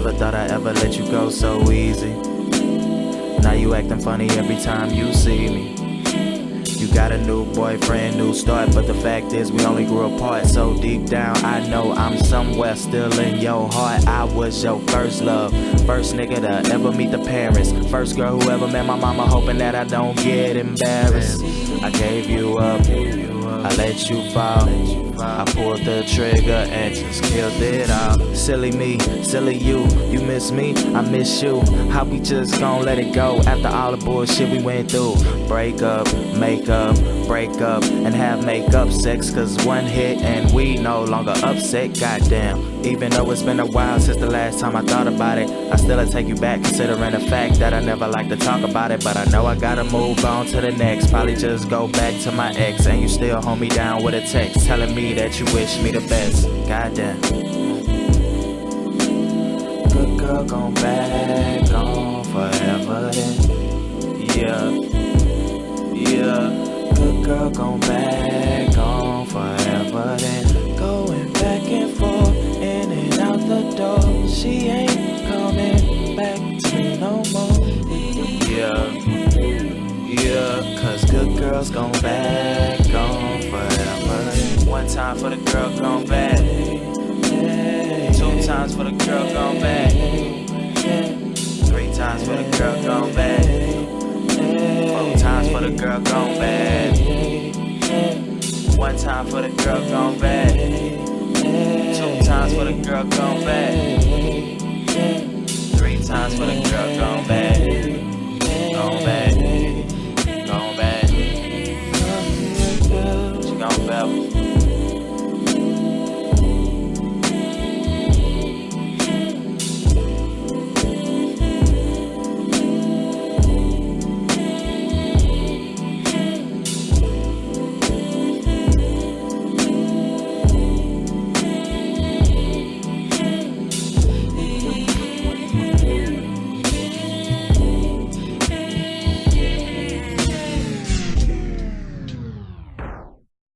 never thought I'd ever let you go so easy. Now you acting funny every time you see me. You got a new boyfriend, new start, but the fact is we only grew apart. So deep down I know I'm somewhere still in your heart. I was your first love, first nigga to ever meet the parents, first girl who ever met my mama, hoping that I don't get embarrassed. I gave you up, I let you fall, I pulled the trigger and just killed it all. Silly me, silly you, you miss me, I miss you. How we just gon' let it go after all the bullshit we went through? Break up, make up, break up, and have makeup sex, cause one hit and we no longer upset, goddamn. Even though it's been a while since the last time I thought about it, I still take you back considering the fact that I never like to talk about it. But I know I gotta move on to the next, probably just go back to my ex. And you still hold me down with a text telling me that you wish me the best, goddamn. Good girl gon' back on forever then, yeah, yeah. Good girl gon' back on forever then, going back and forth, in and out the door. She ain't coming back to me no more. Yeah, yeah, cause good girls gon' back on forever. One time for the girl gon' back, two times for the girl gon' back, three times for the girl gon' back, four times for the girl gon' back, one time for the girl gon' back, two times for the girl gon' back, three times for the girl gon' back.